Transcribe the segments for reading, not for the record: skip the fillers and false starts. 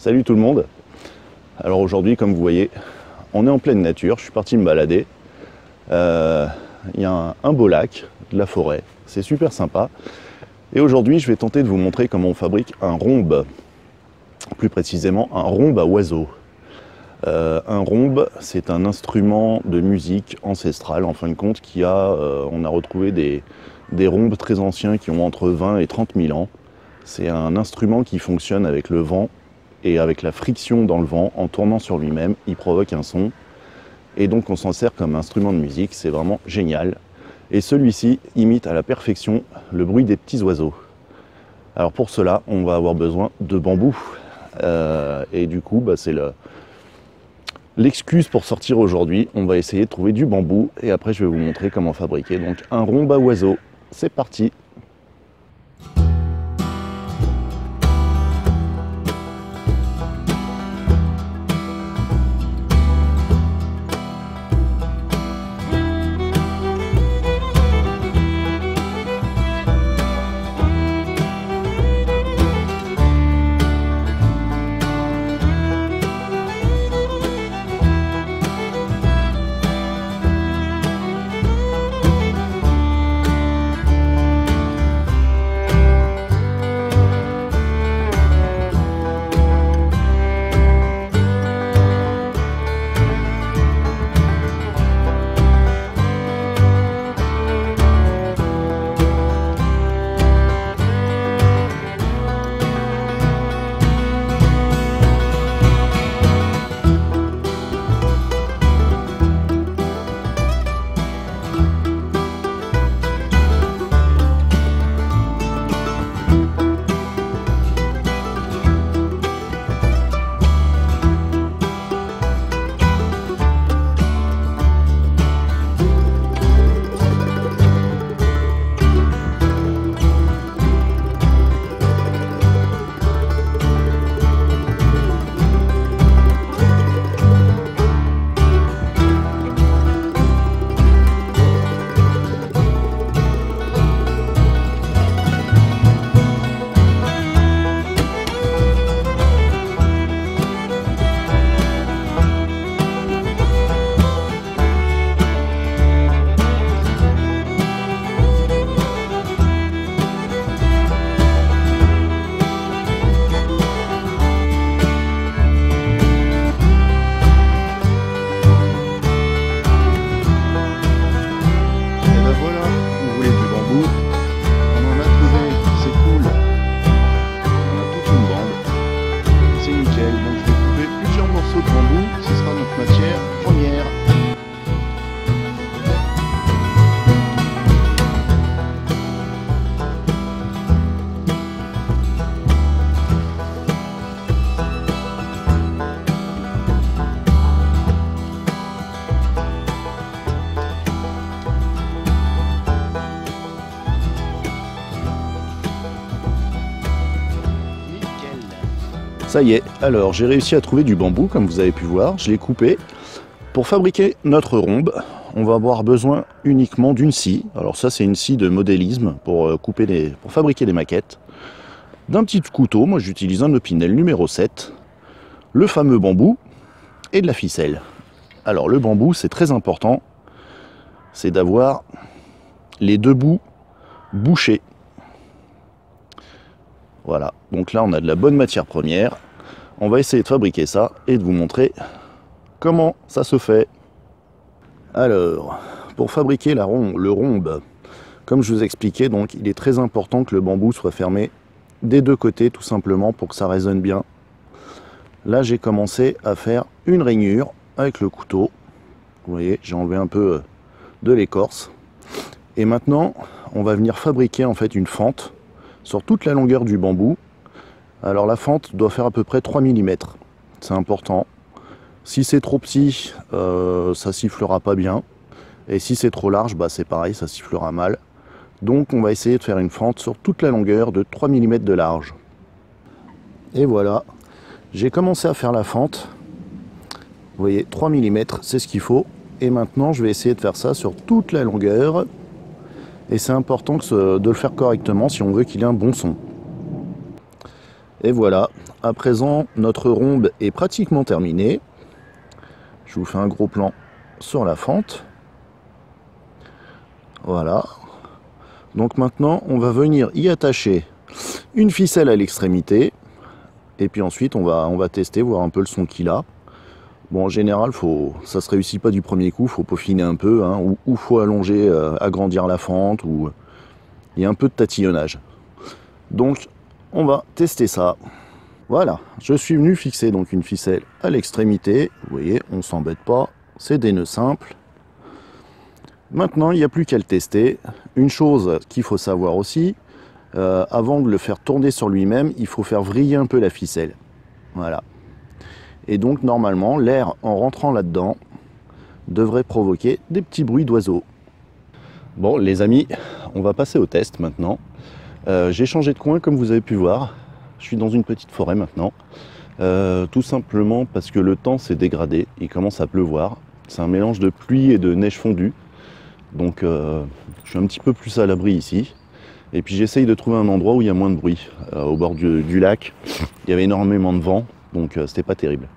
Salut tout le monde. Alors aujourd'hui, comme vous voyez, on est en pleine nature, je suis parti me balader. Il y a un beau lac, de la forêt, c'est super sympa. Et aujourd'hui, je vais tenter de vous montrer comment on fabrique un rhombe. Plus précisément, un rhombe à oiseaux. Un rhombe, c'est un instrument de musique ancestral, en fin de compte, on a retrouvé des rhombes très anciens qui ont entre 20 et 30 000 ans. C'est un instrument qui fonctionne avec le vent et avec la friction dans le vent, en tournant sur lui-même, il provoque un son. Et donc on s'en sert comme instrument de musique, c'est vraiment génial. Et celui-ci imite à la perfection le bruit des petits oiseaux. Alors pour cela, on va avoir besoin de bambou. Et du coup, c'est l'excuse pour sortir aujourd'hui. On va essayer de trouver du bambou et après je vais vous montrer comment fabriquer donc un rhombe à oiseaux. C'est parti! Ça y est, alors j'ai réussi à trouver du bambou comme vous avez pu voir, je l'ai coupé. Pour fabriquer notre rhombe, on va avoir besoin uniquement d'une scie. Alors ça c'est une scie de modélisme pour fabriquer des maquettes. D'un petit couteau, moi j'utilise un Opinel numéro 7, le fameux bambou et de la ficelle. Alors le bambou c'est très important, c'est d'avoir les deux bouts bouchés. Voilà, donc là on a de la bonne matière première. On va essayer de fabriquer ça et de vous montrer comment ça se fait. Alors, pour fabriquer le rhombe, comme je vous expliquais, donc il est très important que le bambou soit fermé des deux côtés, tout simplement pour que ça résonne bien. Là j'ai commencé à faire une rainure avec le couteau. Vous voyez, j'ai enlevé un peu de l'écorce. Et maintenant, on va venir fabriquer en fait une fente sur toute la longueur du bambou. Alors la fente doit faire à peu près 3 mm, c'est important. Si c'est trop petit, ça sifflera pas bien. Et si c'est trop large, c'est pareil, ça sifflera mal. Donc on va essayer de faire une fente sur toute la longueur de 3 mm de large. Et voilà, j'ai commencé à faire la fente. Vous voyez, 3 mm, c'est ce qu'il faut. Et maintenant, je vais essayer de faire ça sur toute la longueur. Et c'est important de le faire correctement si on veut qu'il ait un bon son. Et voilà, à présent, notre rhombe est pratiquement terminée. Je vous fais un gros plan sur la fente. Voilà. Donc maintenant, on va venir y attacher une ficelle à l'extrémité. Et puis ensuite, on va tester, voir un peu le son qu'il a. Bon, en général, ça se réussit pas du premier coup, faut peaufiner un peu, hein, ou faut allonger, agrandir la fente, ou il y a un peu de tatillonnage. Donc, on va tester ça. Voilà, je suis venu fixer donc une ficelle à l'extrémité. Vous voyez, on s'embête pas, c'est des nœuds simples. Maintenant, il n'y a plus qu'à le tester. Une chose qu'il faut savoir aussi, avant de le faire tourner sur lui-même, il faut faire vriller un peu la ficelle. Voilà. Et donc, normalement, l'air en rentrant là-dedans devrait provoquer des petits bruits d'oiseaux. Bon, les amis, on va passer au test maintenant. J'ai changé de coin, comme vous avez pu voir. Je suis dans une petite forêt maintenant. Tout simplement parce que le temps s'est dégradé. Il commence à pleuvoir. C'est un mélange de pluie et de neige fondue. Donc, je suis un petit peu plus à l'abri ici. Et puis, j'essaye de trouver un endroit où il y a moins de bruit. Au bord du lac, il y avait énormément de vent. Donc, c'était pas terrible.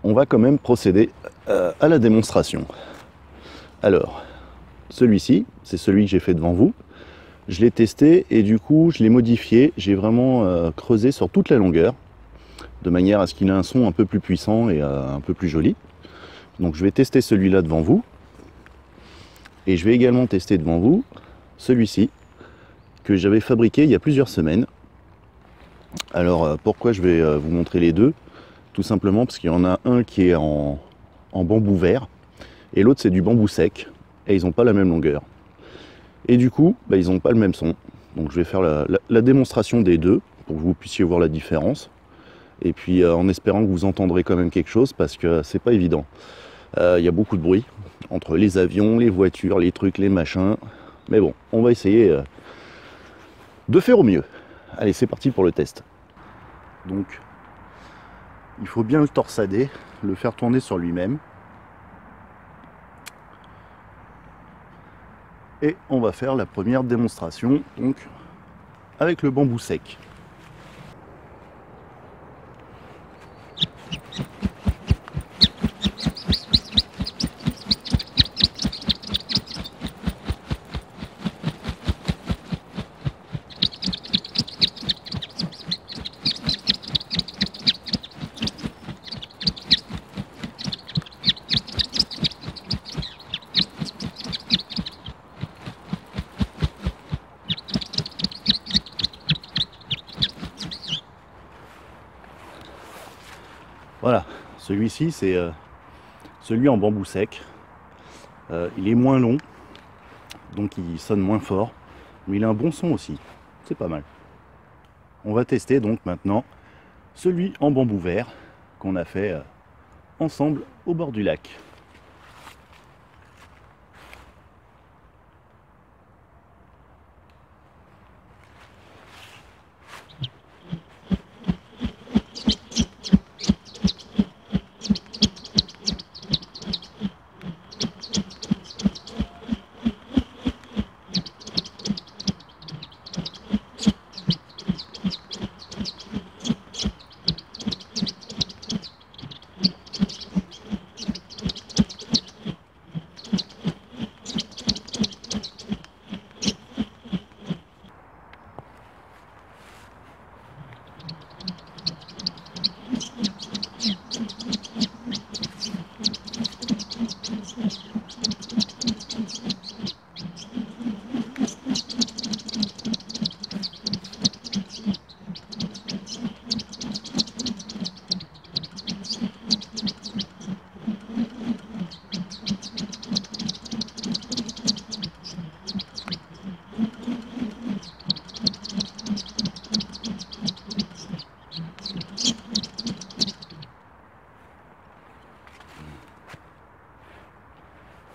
On va quand même procéder à la démonstration. Alors, celui-ci, c'est celui que j'ai fait devant vous. Je l'ai testé et du coup, je l'ai modifié. J'ai vraiment creusé sur toute la longueur, de manière à ce qu'il ait un son un peu plus puissant et un peu plus joli. Donc, je vais tester celui-là devant vous. Et je vais également tester devant vous celui-ci, que j'avais fabriqué il y a plusieurs semaines. Alors, pourquoi je vais vous montrer les deux? Tout simplement parce qu'il y en a un qui est en bambou vert et l'autre c'est du bambou sec et ils n'ont pas la même longueur. Et du coup, ils n'ont pas le même son. Donc je vais faire la démonstration des deux pour que vous puissiez voir la différence. Et puis en espérant que vous entendrez quand même quelque chose parce que c'est pas évident. Il y a beaucoup de bruit entre les avions, les voitures, les trucs, les machins. Mais bon, on va essayer de faire au mieux. Allez, c'est parti pour le test. Donc, il faut bien le torsader, le faire tourner sur lui-même. Et on va faire la première démonstration, donc, avec le bambou sec. Voilà, celui-ci c'est celui en bambou sec. Il est moins long, donc il sonne moins fort, mais il a un bon son aussi, c'est pas mal. On va tester donc maintenant celui en bambou vert qu'on a fait ensemble au bord du lac.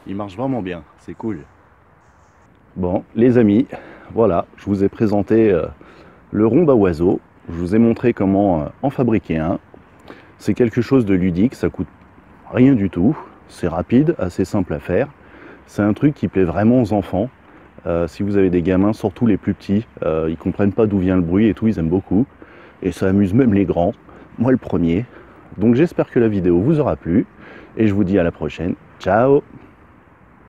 Il marche vraiment bien, c'est cool. Bon, les amis, voilà, je vous ai présenté le rhombe à oiseaux. Je vous ai montré comment en fabriquer un. C'est quelque chose de ludique, ça coûte rien du tout. C'est rapide, assez simple à faire. C'est un truc qui plaît vraiment aux enfants. Si vous avez des gamins, surtout les plus petits, ils comprennent pas d'où vient le bruit et tout, ils aiment beaucoup. et ça amuse même les grands, moi le premier. Donc j'espère que la vidéo vous aura plu, et je vous dis à la prochaine. Ciao!